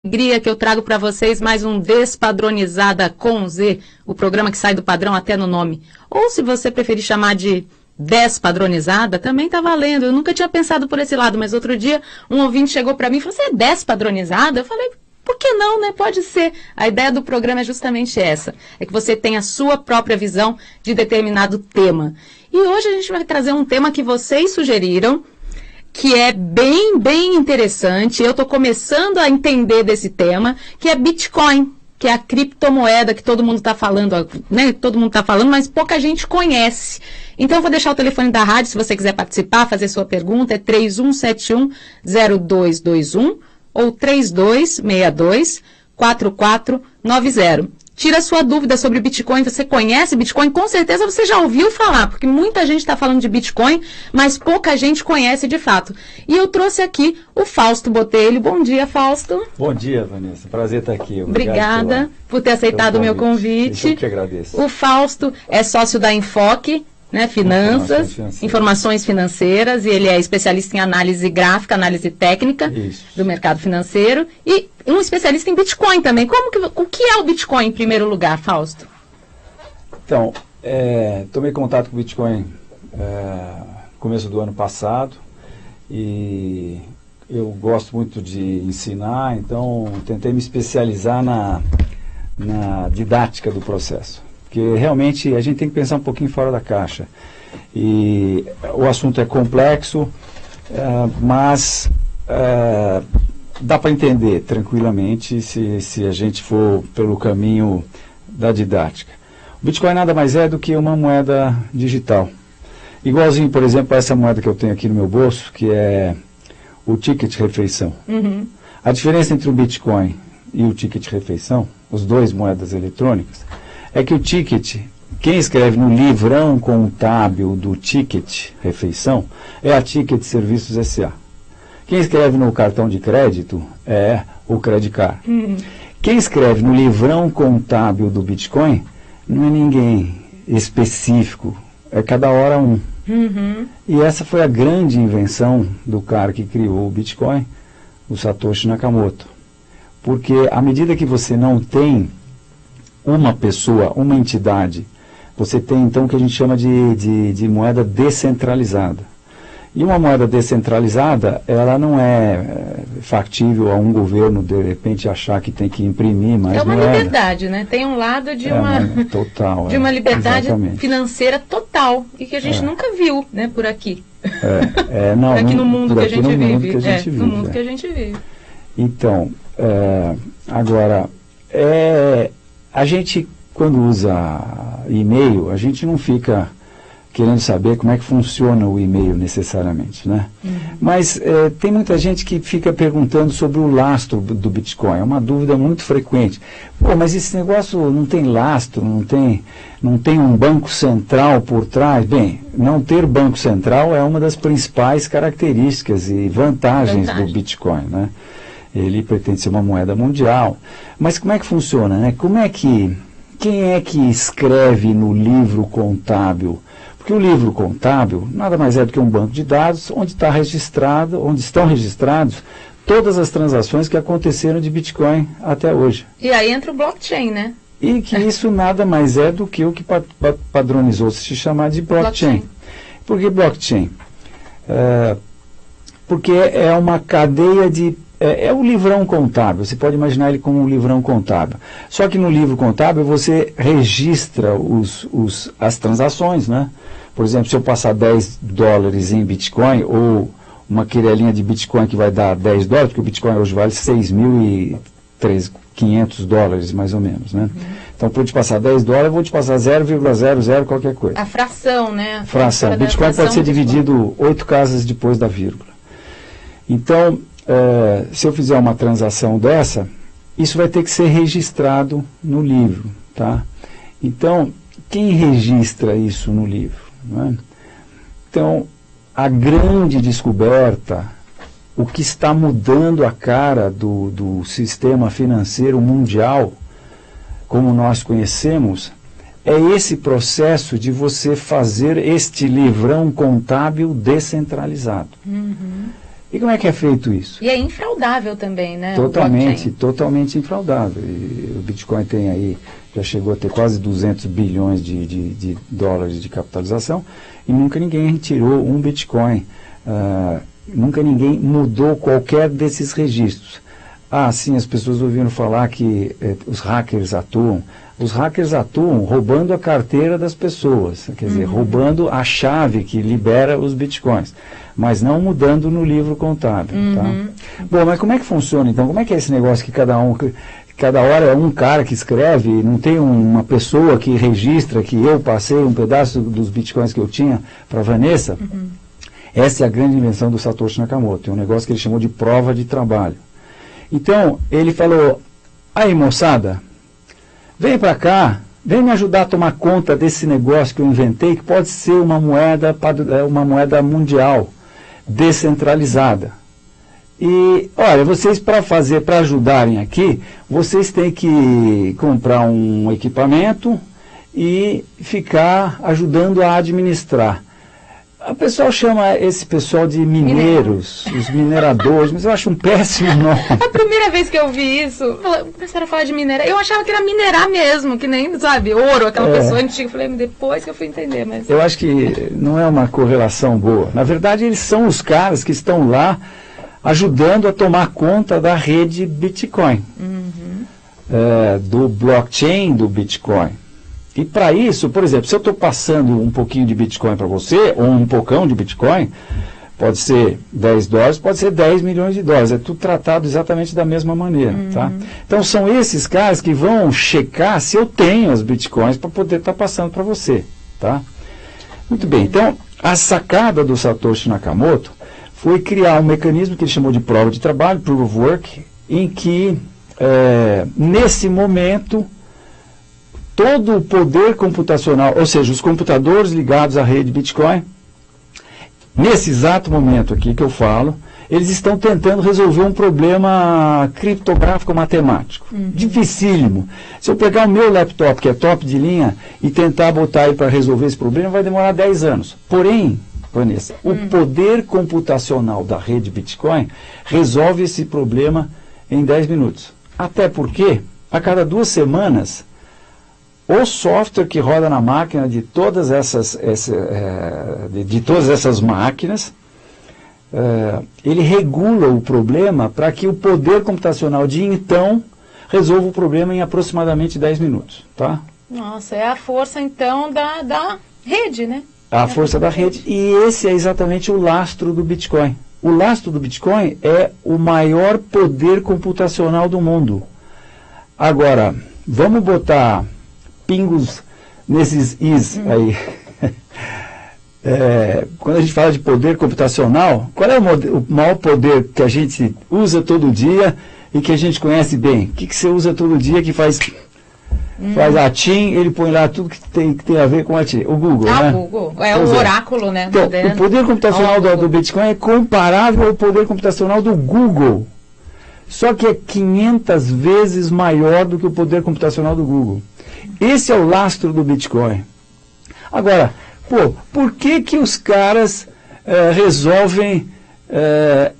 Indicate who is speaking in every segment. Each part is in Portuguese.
Speaker 1: Alegria que eu trago para vocês mais um Despadronizada com Z, o programa que sai do padrão até no nome. Ou se você preferir chamar de Despadronizada, também tá valendo. Eu nunca tinha pensado por esse lado, mas outro dia um ouvinte chegou para mim e falou, você é despadronizada? Eu falei, por que não, né? Pode ser. A ideia do programa é justamente essa, é que você tenha a sua própria visão de determinado tema. E hoje a gente vai trazer um tema que vocês sugeriram, que é bem interessante. Eu estou começando a entender desse tema, que é Bitcoin, que é a criptomoeda que todo mundo está falando, né? Todo mundo está falando, mas pouca gente conhece. Então, eu vou deixar o telefone da rádio, se você quiser participar, fazer sua pergunta, é 3171-0221 ou 3262-4490. Tira a sua dúvida sobre Bitcoin. Você conhece Bitcoin? Com certeza você já ouviu falar, porque muita gente está falando de Bitcoin, mas pouca gente conhece de fato. E eu trouxe aqui o Fausto Botelho. Bom dia, Fausto.
Speaker 2: Bom dia, Vanessa. Prazer estar aqui.
Speaker 1: Obrigada por ter aceitado o meu convite.
Speaker 2: Eu que agradeço.
Speaker 1: O Fausto é sócio da Enfoque, né, informações financeiras, e ele é especialista em análise gráfica, análise técnica do mercado financeiro e um especialista em Bitcoin também. O que é o Bitcoin em primeiro lugar, Fausto?
Speaker 2: Então, tomei contato com o Bitcoin no começo do ano passado e eu gosto muito de ensinar, então tentei me especializar na didática do processo. Porque realmente a gente tem que pensar um pouquinho fora da caixa. E o assunto é complexo, mas dá para entender tranquilamente se a gente for pelo caminho da didática. O Bitcoin nada mais é do que uma moeda digital. Igualzinho, por exemplo, a essa moeda que eu tenho aqui no meu bolso, que é o ticket refeição. Uhum. A diferença entre o Bitcoin e o ticket refeição, os dois moedas eletrônicas, é que o ticket, quem escreve no livrão contábil do ticket refeição, é a Ticket Serviços S.A. Quem escreve no cartão de crédito é o Credit Card. Quem escreve no livrão contábil do Bitcoin não é ninguém específico, é cada hora um. E essa foi a grande invenção do cara que criou o Bitcoin, o Satoshi Nakamoto. Porque à medida que você não tem uma pessoa, uma entidade, você tem então o que a gente chama de moeda descentralizada. E uma moeda descentralizada, ela não é factível a um governo de repente achar que tem que imprimir mais moeda.
Speaker 1: É uma liberdade, né? Tem um lado de
Speaker 2: total,
Speaker 1: de uma liberdade
Speaker 2: exatamente.
Speaker 1: Financeira total, e que a gente nunca viu, né, por aqui.
Speaker 2: Não,
Speaker 1: aqui no mundo que a gente vive.
Speaker 2: No
Speaker 1: mundo que a gente vive.
Speaker 2: Então, agora, a gente, quando usa e-mail, a gente não fica querendo saber como é que funciona o e-mail necessariamente, né? Mas tem muita gente que fica perguntando sobre o lastro do Bitcoin. É uma dúvida muito frequente. Pô, mas esse negócio não tem lastro, não tem um banco central por trás? Bem, não ter banco central é uma das principais características e vantagens do Bitcoin, né? Ele pretende ser uma moeda mundial. Mas como é que funciona, né? Quem é que escreve no livro contábil? Porque o livro contábil nada mais é do que um banco de dados onde estão registrados todas as transações que aconteceram de Bitcoin até hoje.
Speaker 1: E aí entra o blockchain, né?
Speaker 2: E que isso nada mais é do que o que padronizou se chamar de blockchain. Por que blockchain? Porque é uma cadeia de... É o livrão contábil, você pode imaginar ele como um livrão contábil. Só que no livro contábil você registra as transaçõões, né? Por exemplo, se eu passar $10 em Bitcoin, ou uma querelinha de Bitcoin que vai dar $10, porque o Bitcoin hoje vale $6.500, mais ou menos, né? Então, para eu te passar $10, eu vou te passar 0,00 qualquer coisa.
Speaker 1: A fração, né?
Speaker 2: Fração. Bitcoin pode ser dividido 8 casas depois da vírgula. Então, se eu fizer uma transação dessa, isso vai ter que ser registrado no livro, tá? Então, quem registra isso no livro? Né? Então, a grande descoberta, o que está mudando a cara do sistema financeiro mundial, como nós conhecemos, é esse processo de você fazer este livrão contábil descentralizado. E como é que é feito isso?
Speaker 1: E é infraudável também, né?
Speaker 2: Totalmente infraudável. E o Bitcoin tem aí, já chegou a ter quase 200 bilhões de dólares de capitalização, e nunca ninguém tirou um Bitcoin. Nunca ninguém mudou qualquer desses registros. Sim, as pessoas ouviram falar que os hackers atuam. Os hackers atuam roubando a carteira das pessoas, quer dizer, roubando a chave que libera os bitcoins, mas não mudando no livro contábil. Tá? Bom, mas como é que funciona então? Como é que é esse negócio que cada hora é um cara que escreve, não tem uma pessoa que registra que eu passei um pedaço dos bitcoins que eu tinha para a Vanessa? Essa é a grande invenção do Satoshi Nakamoto, é um negócio que ele chamou de prova de trabalho. Então, ele falou, aí moçada, vem para cá, vem me ajudar a tomar conta desse negócio que eu inventei, que pode ser uma moeda mundial, descentralizada. E, olha, vocês para ajudarem aqui, vocês têm que comprar um equipamento e ficar ajudando a administrar. O pessoal chama esse pessoal de mineiros, os mineradores, mas eu acho um péssimo nome.
Speaker 1: A primeira vez que eu vi isso, começaram a falar de minerar. Eu achava que era minerar mesmo, que nem, sabe, ouro, aquela pessoa antiga. Eu falei, depois que eu fui entender. Mas...
Speaker 2: Eu acho que não é uma correlação boa. Na verdade, eles são os caras que estão lá ajudando a tomar conta da rede Bitcoin, do blockchain do Bitcoin. E para isso, por exemplo, se eu estou passando um pouquinho de Bitcoin para você, ou um pocão de Bitcoin, pode ser 10 dólares, pode ser 10 milhões de dólares. É tudo tratado exatamente da mesma maneira. Tá? Então são esses caras que vão checar se eu tenho as Bitcoins para poder estar passando para você. Tá? Muito bem, então a sacada do Satoshi Nakamoto foi criar um mecanismo que ele chamou de prova de trabalho, Proof of Work, em que, nesse momento, todo o poder computacional, ou seja, os computadores ligados à rede Bitcoin, nesse exato momento aqui que eu falo, eles estão tentando resolver um problema criptográfico matemático. Dificílimo. Se eu pegar o meu laptop, que é top de linha, e tentar botar ele para resolver esse problema, vai demorar 10 anos. Porém, Vanessa, o poder computacional da rede Bitcoin resolve esse problema em 10 minutos. Até porque, a cada 2 semanas, o software que roda na máquina de todas essas máquinas, ele regula o problema para que o poder computacional de então resolva o problema em aproximadamente 10 minutos. Tá?
Speaker 1: Nossa, é a força então da rede, né?
Speaker 2: A força da rede. E esse é exatamente o lastro do Bitcoin. O lastro do Bitcoin é o maior poder computacional do mundo. Agora, vamos botar pingos nesses is aí. Quando a gente fala de poder computacional, qual é o maior poder que a gente usa todo dia e que a gente conhece bem? O que você usa todo dia que faz a TIM, ele põe lá tudo que tem a ver com a TIM? O Google, né?
Speaker 1: O Google. O oráculo, né?
Speaker 2: Então, o poder computacional do Bitcoin é comparável ao poder computacional do Google. Só que é 500 vezes maior do que o poder computacional do Google. Esse é o lastro do Bitcoin. Agora, por que os caras resolvem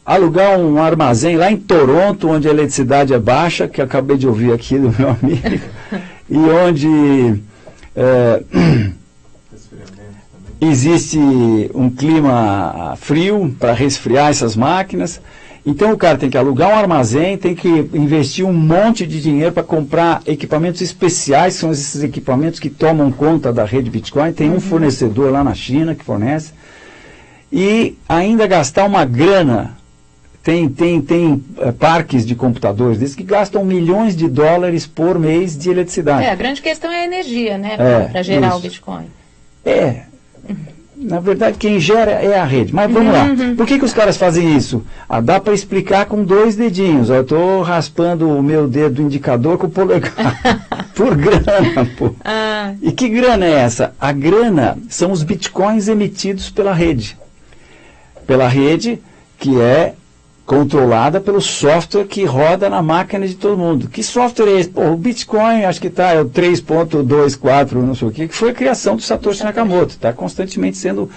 Speaker 2: alugar um armazém lá em Toronto, onde a eletricidade é baixa, que eu acabei de ouvir aqui do meu amigo, e onde existe um clima frio para resfriar essas máquinas? Então o cara tem que alugar um armazém, tem que investir um monte de dinheiro para comprar equipamentos especiais, que são esses equipamentos que tomam conta da rede Bitcoin. Tem um fornecedor lá na China que fornece. E ainda gastar uma grana. Tem parques de computadores desses que gastam milhões de dólares por mês de eletricidade.
Speaker 1: A grande questão é a energia, né? Para gerar o Bitcoin.
Speaker 2: Na verdade, quem gera é a rede. Mas vamos lá. Por que os caras fazem isso? Dá para explicar com 2 dedinhos. Eu estou raspando o meu dedo indicador com o polegar. Por grana, pô. E que grana é essa? A grana são os bitcoins emitidos pela rede. Pela rede que é controlada pelo software que roda na máquina de todo mundo. Que software é esse? O Bitcoin, acho que é o 3.24, não sei o que foi a criação do Satoshi Nakamoto. Está constantemente sendo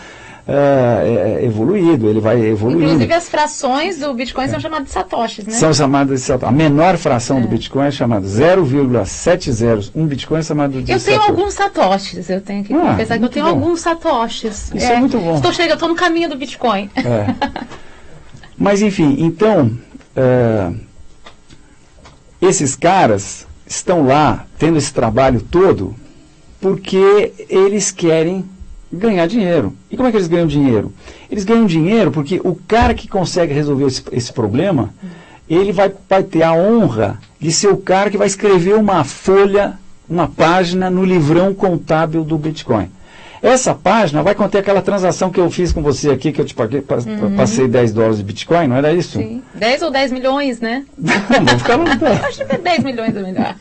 Speaker 2: evoluído, ele vai evoluindo.
Speaker 1: Inclusive as frações do Bitcoin são chamadas de satoshis, né?
Speaker 2: São chamadas de satoshis. A menor fração do Bitcoin é chamada 0,701 Bitcoin é chamado de
Speaker 1: Eu tenho
Speaker 2: satoshi.
Speaker 1: alguns satoshis, eu tenho que confessar que eu tenho alguns satoshis.
Speaker 2: Isso é muito bom.
Speaker 1: Eu estou no caminho do Bitcoin.
Speaker 2: Mas enfim, então, esses caras estão lá tendo esse trabalho todo porque eles querem ganhar dinheiro. E como é que eles ganham dinheiro? Eles ganham dinheiro porque o cara que consegue resolver esse problema, ele vai ter a honra de ser o cara que vai escrever uma folha, uma página no livrão contábil do Bitcoin. Essa página vai conter aquela transação que eu fiz com você aqui, que eu te paguei, passei $10 de Bitcoin, não era isso?
Speaker 1: Sim. 10 ou 10 milhões, né?
Speaker 2: Não, vou ficar no...
Speaker 1: Eu acho que 10 milhões é melhor.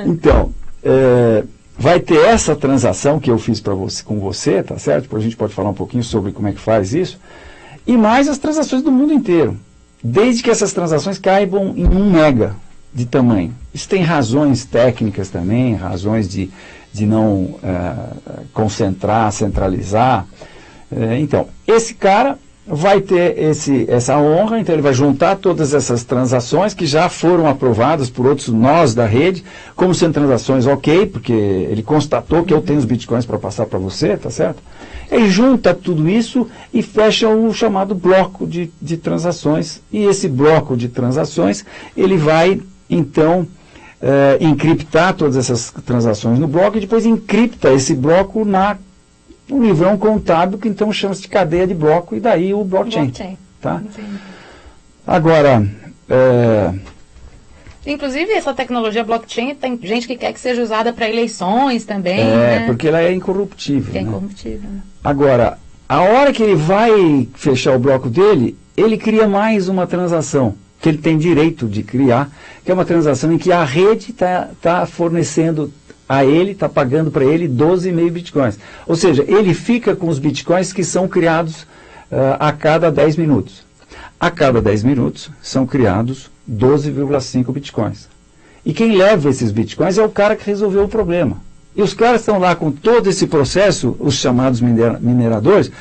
Speaker 2: Então, vai ter essa transação que eu fiz com você, tá certo? Depois a gente pode falar um pouquinho sobre como é que faz isso. E mais as transações do mundo inteiro. Desde que essas transações caibam em 1 mega de tamanho. Isso tem razões técnicas também, razões de não concentrar, centralizar. Então, esse cara vai ter essa honra, então ele vai juntar todas essas transações que já foram aprovadas por outros nós da rede, como sendo transações ok, porque ele constatou que eu tenho os bitcoins para passar para você, tá certo? Ele junta tudo isso e fecha o chamado bloco de transações, e esse bloco de transações, ele vai, então, encriptar todas essas transações no bloco e depois encripta esse bloco no livrão contábil, que então chama-se de cadeia de bloco, e daí o blockchain. Tá? Agora,
Speaker 1: inclusive essa tecnologia blockchain tem gente que quer que seja usada para eleições também, né?
Speaker 2: Porque ela é incorruptível.
Speaker 1: É incorruptível.
Speaker 2: Né? Agora, a hora que ele vai fechar o bloco dele, ele cria mais uma transação que ele tem direito de criar, que é uma transação em que a rede está fornecendo a ele, está pagando para ele 12,5 bitcoins. Ou seja, ele fica com os bitcoins que são criados a cada 10 minutos. A cada 10 minutos são criados 12,5 bitcoins. E quem leva esses bitcoins é o cara que resolveu o problema. E os caras estão lá com todo esse processo, os chamados mineradores,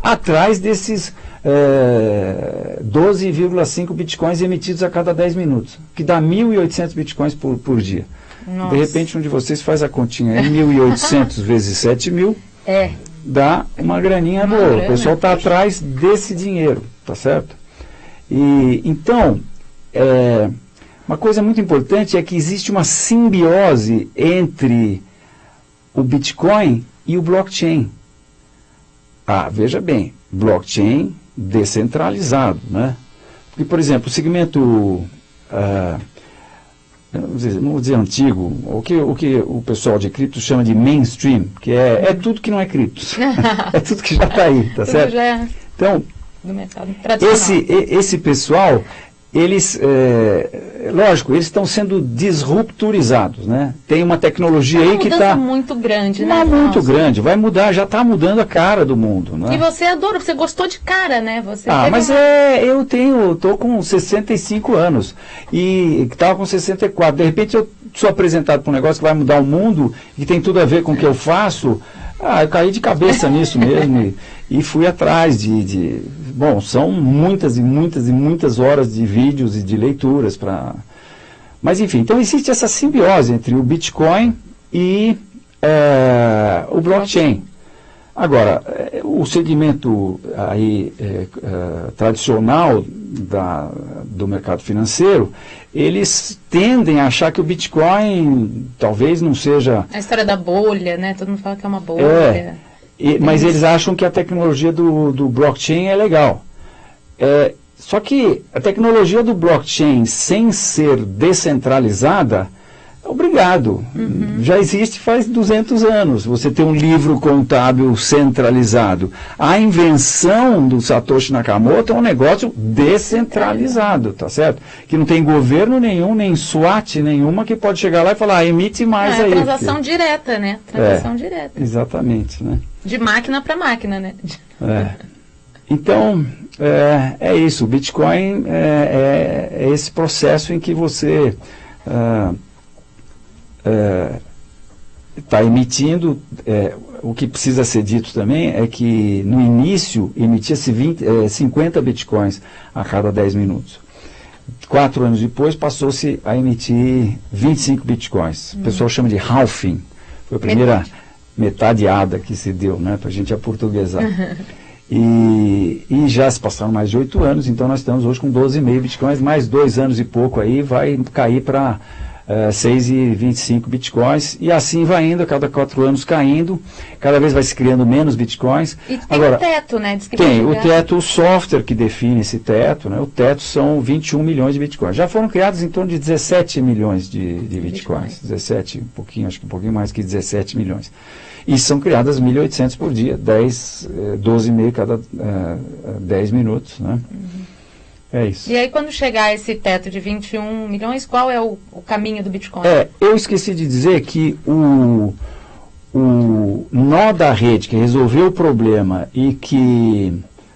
Speaker 2: atrás desses 12,5 bitcoins emitidos a cada 10 minutos, que dá 1.800 bitcoins por dia.
Speaker 1: Nossa.
Speaker 2: De repente, um de vocês faz a continha aí, 1.800 vezes 7.000, dá uma graninha boa. O pessoal está atrás desse dinheiro, tá certo? E, então, uma coisa muito importante é que existe uma simbiose entre o Bitcoin e o blockchain. Veja bem, blockchain descentralizado, né? Porque, por exemplo, o segmento, não vou dizer antigo, o que o pessoal de cripto chama de mainstream, que é tudo que não é cripto. É tudo que já está aí, tá certo? Então,
Speaker 1: do mercado tradicional.
Speaker 2: Esse pessoal, eles, lógico, eles estão sendo disrupturizados, né? Tem uma tecnologia aí que está
Speaker 1: muito grande, né?
Speaker 2: Muito grande, vai mudar, já está mudando a cara do mundo, né?
Speaker 1: E você adora, você gostou de cara, né? Você
Speaker 2: mas eu estou com 65 anos e estava com 64. De repente eu sou apresentado para um negócio que vai mudar o mundo e tem tudo a ver com o que eu faço. Eu caí de cabeça nisso mesmo e fui atrás bom, são muitas e muitas e muitas horas de vídeos e de leituras para... Mas enfim, então existe essa simbiose entre o Bitcoin e o blockchain. Agora, o segmento aí, tradicional do mercado financeiro, eles tendem a achar que o Bitcoin talvez não seja...
Speaker 1: A história da bolha, né? Todo mundo fala que é uma bolha.
Speaker 2: Mas eles acham que a tecnologia do blockchain é legal. Só que a tecnologia do blockchain, sem ser descentralizada, obrigado. Já existe faz 200 anos. Você tem um livro contábil centralizado. A invenção do Satoshi Nakamoto é um negócio descentralizado, tá certo? Que não tem governo nenhum, nem SWAT nenhuma que pode chegar lá e falar, emite mais aí.
Speaker 1: Transação direta, né? Transação direta.
Speaker 2: Exatamente, né?
Speaker 1: De máquina para máquina, né?
Speaker 2: Então, é isso. O Bitcoin é esse processo em que você... está emitindo, o que precisa ser dito também é que no início emitia-se 50 bitcoins a cada 10 minutos. 4 anos depois passou-se a emitir 25 bitcoins. O pessoal chama de halving. Foi a primeira metadeada que se deu, né, para a gente aportuguesar. E já se passaram mais de 8 anos, então nós estamos hoje com 12,5 bitcoins, mais 2 anos e pouco aí vai cair para 6,25 bitcoins, e assim vai indo, a cada 4 anos caindo, cada vez vai se criando menos bitcoins.
Speaker 1: E tem agora, o teto, né? Diz que
Speaker 2: tem o teto, o software que define esse teto, né? O teto são 21 milhões de bitcoins. Já foram criados em torno de 17 milhões de bitcoins. 17, um pouquinho, acho que um pouquinho mais que 17 milhões. E são criadas 1.800 por dia, 12,5 cada 10 minutos, né? É isso.
Speaker 1: E aí, quando chegar esse teto de 21 milhões, qual é o caminho do Bitcoin?
Speaker 2: Eu esqueci de dizer que o nó da rede que resolveu o problema e que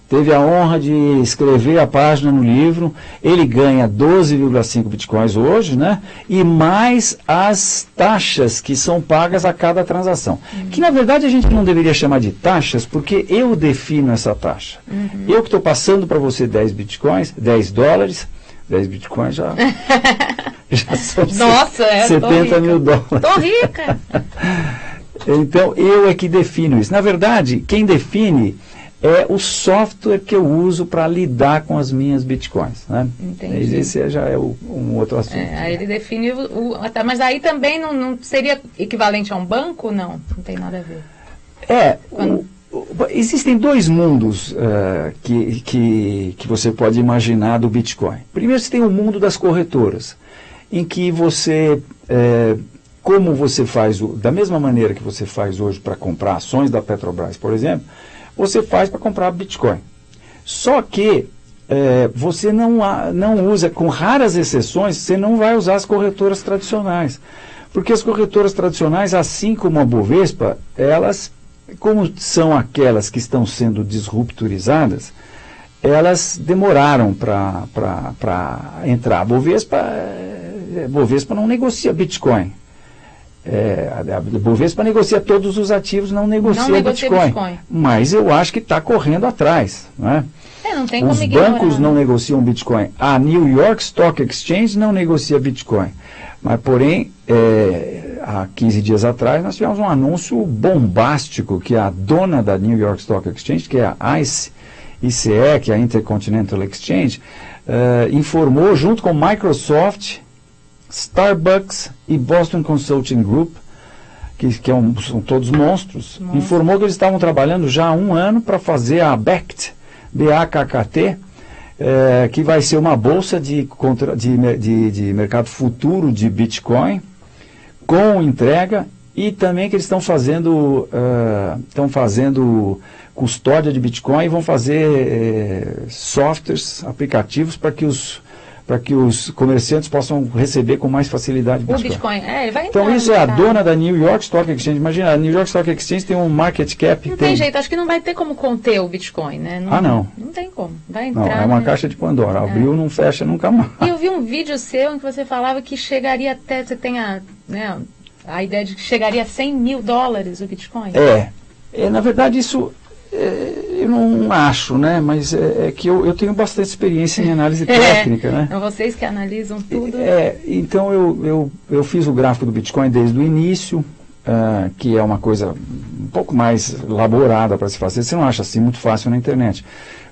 Speaker 2: teve a honra de escrever a página no livro, ele ganha 12,5 bitcoins hoje, né? E mais as taxas que são pagas a cada transação. Que na verdade a gente não deveria chamar de taxas, porque eu defino essa taxa. Eu que estou passando para você 10 bitcoins, 10 dólares, 10 bitcoins já são
Speaker 1: Nossa,
Speaker 2: 70 mil dólares.
Speaker 1: Tô rica!
Speaker 2: Então eu é que defino isso. Na verdade, quem define é o software que eu uso para lidar com as minhas bitcoins, né?
Speaker 1: Entendi.
Speaker 2: Esse já é um outro assunto.
Speaker 1: Aí ele define mas aí também não seria equivalente a um banco? Não tem nada a ver.
Speaker 2: Existem 2 mundos que você pode imaginar do Bitcoin. Primeiro você tem o mundo das corretoras, em que você, como você faz, da mesma maneira que você faz hoje para comprar ações da Petrobras, por exemplo, você faz para comprar Bitcoin. Só que você não usa, com raras exceções, você não vai usar as corretoras tradicionais. Porque as corretoras tradicionais, assim como a Bovespa, elas, como são aquelas que estão sendo disrupturizadas, elas demoraram para entrar. A Bovespa não negocia Bitcoin. A Bovespa negocia todos os ativos, não negocia Bitcoin. Mas eu acho que está correndo atrás. Né?
Speaker 1: Não tem como
Speaker 2: Os
Speaker 1: ignorar.
Speaker 2: bancos não negociam Bitcoin. A New York Stock Exchange não negocia Bitcoin. Mas, porém, há 15 dias atrás, nós tivemos um anúncio bombástico que a dona da New York Stock Exchange, que é a ICE, que é a Intercontinental Exchange, informou, junto com Microsoft, Starbucks e Boston Consulting Group, que são todos monstros, informou que eles estavam trabalhando já há 1 ano para fazer a BACT, B-A-K-K-T, que vai ser uma bolsa de mercado futuro de Bitcoin, com entrega, e também que eles estão fazendo custódia de Bitcoin e vão fazer softwares, aplicativos para que os comerciantes possam receber com mais facilidade
Speaker 1: Bitcoin. O Bitcoin, vai entrar.
Speaker 2: Então isso é a dona da New York Stock Exchange. Imagina, a New York Stock Exchange tem um market cap.
Speaker 1: Não tem jeito, acho que não vai ter como conter o Bitcoin, né?
Speaker 2: Não.
Speaker 1: Não tem como. Vai entrar.
Speaker 2: Não, é uma caixa de Pandora. Abriu, não fecha nunca mais.
Speaker 1: E eu vi um vídeo seu em que você falava que chegaria até, você tem a ideia de que chegaria a 100 mil dólares o Bitcoin.
Speaker 2: Na verdade isso... eu não acho, né? Mas é que eu tenho bastante experiência em análise técnica, né?
Speaker 1: São vocês que analisam tudo.
Speaker 2: Então eu fiz o gráfico do Bitcoin desde o início, que é uma coisa um pouco mais elaborada para se fazer. Você não acha assim muito fácil na internet.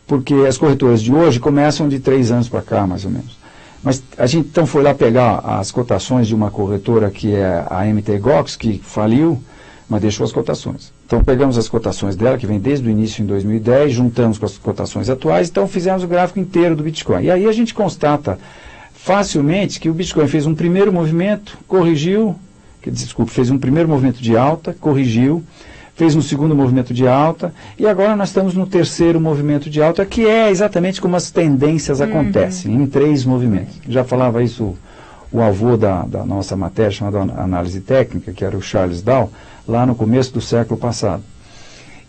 Speaker 2: Porque as corretoras de hoje começam de 3 anos para cá, mais ou menos. Mas a gente então foi lá pegar as cotações de uma corretora que é a MTGOX, que faliu, mas deixou as cotações. Então pegamos as cotações dela, que vem desde o início em 2010, juntamos com as cotações atuais, então fizemos o gráfico inteiro do Bitcoin. E aí a gente constata facilmente que o Bitcoin fez um primeiro movimento, fez um primeiro movimento de alta, corrigiu, fez um segundo movimento de alta, e agora nós estamos no terceiro movimento de alta, que é exatamente como as tendências acontecem, em 3 movimentos. Já falava isso o avô da nossa matéria, chamada análise técnica, que era o Charles Dow, lá no começo do século passado.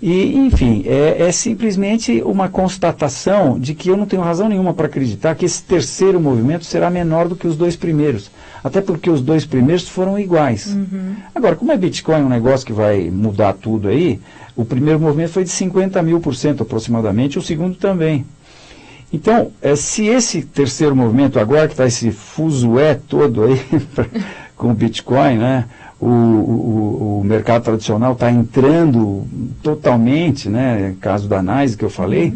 Speaker 2: E, enfim, é simplesmente uma constatação de que eu não tenho razão nenhuma para acreditar que esse terceiro movimento será menor do que os 2 primeiros. Até porque os 2 primeiros foram iguais. Agora, como é Bitcoin um negócio que vai mudar tudo aí, o primeiro movimento foi de 50.000% aproximadamente, o segundo também. Então, se esse terceiro movimento, agora que está esse fuzué todo aí com o Bitcoin, né? O mercado tradicional está entrando totalmente, né, caso da NYSE que eu falei,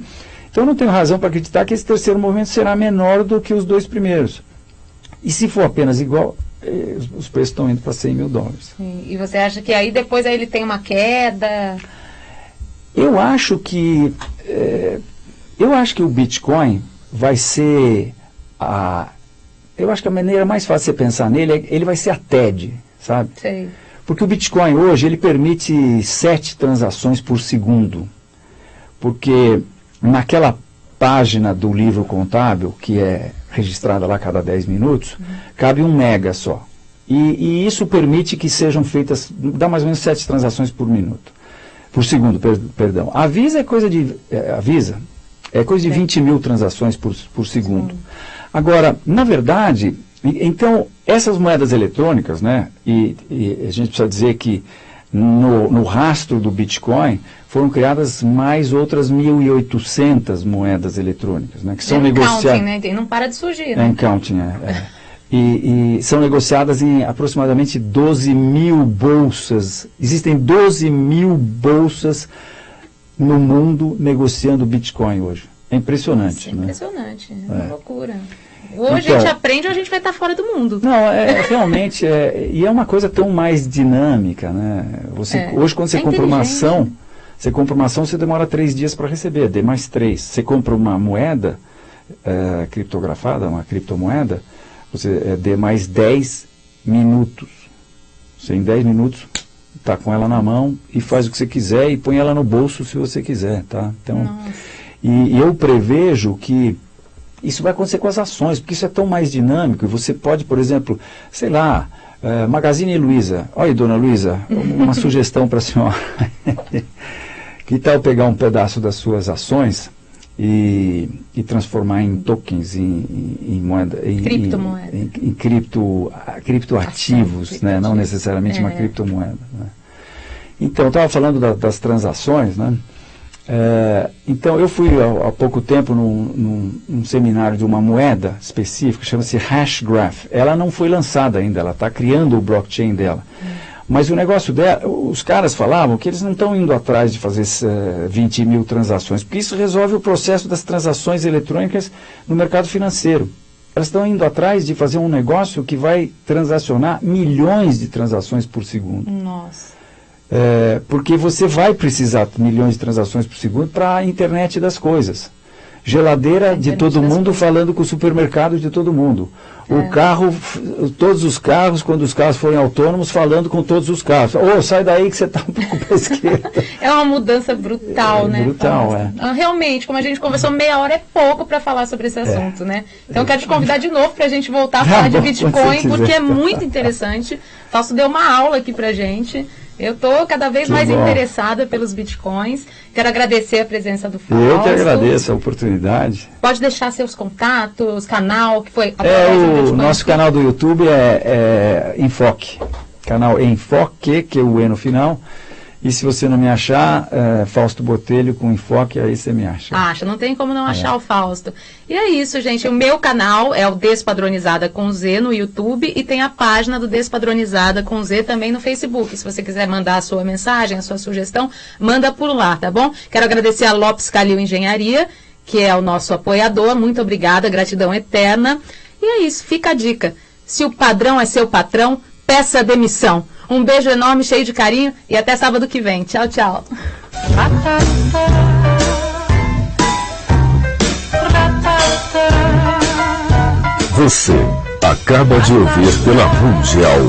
Speaker 2: então eu não tenho razão para acreditar que esse terceiro movimento será menor do que os 2 primeiros. E se for apenas igual, os preços estão indo para $100 mil.
Speaker 1: Sim. E você acha que aí depois ele tem uma queda?
Speaker 2: Eu acho que o Bitcoin vai ser eu acho que a maneira mais fácil de você pensar nele ele vai ser a TED. Sabe?
Speaker 1: Sei.
Speaker 2: Porque o Bitcoin hoje ele permite 7 transações por segundo, porque naquela página do livro contábil, que é registrada lá a cada 10 minutos, cabe 1 mega só. E isso permite que sejam feitas, dá mais ou menos 7 transações por segundo, perdão. A Visa é coisa de 20 mil transações por segundo. Agora, na verdade, então, essas moedas eletrônicas, né, e a gente precisa dizer que no rastro do Bitcoin foram criadas mais outras 1.800 moedas eletrônicas, né, que são negociadas.
Speaker 1: Né? Não para de surgir, né?
Speaker 2: Counting, E são negociadas em aproximadamente 12 mil bolsas. Existem 12 mil bolsas no mundo negociando Bitcoin hoje. É impressionante.
Speaker 1: Nossa, impressionante, né? É uma loucura. Ou a gente aprende ou a gente vai estar fora do mundo.
Speaker 2: Não, realmente, e é uma coisa tão mais dinâmica, né? Hoje, quando você compra uma ação, você demora 3 dias para receber, D mais 3. Você compra uma moeda criptografada, uma criptomoeda, você D mais 10 minutos. Você em 10 minutos está com ela na mão e faz o que você quiser e põe ela no bolso se você quiser, tá? Então, e eu prevejo que isso vai acontecer com as ações, porque isso é tão mais dinâmico. E você pode, por exemplo, sei lá, Magazine Luiza. Olha, dona Luiza, uma sugestão para a senhora. Que tal pegar um pedaço das suas ações e transformar em tokens, em moeda, em criptoativos, né? Não necessariamente uma criptomoeda. Né? Então, eu estava falando das transações, né? Então eu fui há pouco tempo num seminário de uma moeda específica, chama-se Hashgraph. Ela não foi lançada ainda, ela está criando o blockchain dela. Mas o negócio dela, os caras falavam que eles não estão indo atrás de fazer 20 mil transações, porque isso resolve o processo das transações eletrônicas no mercado financeiro. Elas estão indo atrás de fazer um negócio que vai transacionar milhões de transações por segundo.
Speaker 1: Nossa.
Speaker 2: Porque você vai precisar de milhões de transações por segundo para a internet das coisas. Geladeira de todo mundo falando com o supermercado de todo mundo. O carro, todos os carros, quando os carros forem autônomos, falando com todos os carros. Sai daí que você está um pouco para a esquerda.
Speaker 1: É uma mudança brutal, né?
Speaker 2: Brutal,
Speaker 1: Realmente, como a gente conversou, meia hora é pouco para falar sobre esse assunto, né? Então eu quero te convidar de novo para a gente voltar a falar de Bitcoin, porque é muito interessante. O Fausto deu uma aula aqui para a gente. Eu estou cada vez mais interessada pelos bitcoins. Quero agradecer a presença do Fausto.
Speaker 2: Eu que agradeço a oportunidade.
Speaker 1: Pode deixar seus contatos, canal, que foi...
Speaker 2: O nosso canal do YouTube é Enfoque. Canal Enfoque, que é o E no final. E se você não me achar, Fausto Botelho com Enfoque, aí você me acha.
Speaker 1: Acha, não tem como não achar o Fausto. E é isso, gente. O meu canal é o Despadronizada com Z no YouTube e tem a página do Despadronizada com Z também no Facebook. Se você quiser mandar a sua mensagem, a sua sugestão, manda por lá, tá bom? Quero agradecer a Lopes Calil Engenharia, que é o nosso apoiador. Muito obrigada, gratidão eterna. E é isso, fica a dica. Se o padrão é seu patrão, peça demissão. Um beijo enorme, cheio de carinho e até sábado que vem. Tchau, tchau.
Speaker 3: Você acaba de ouvir pela Mundial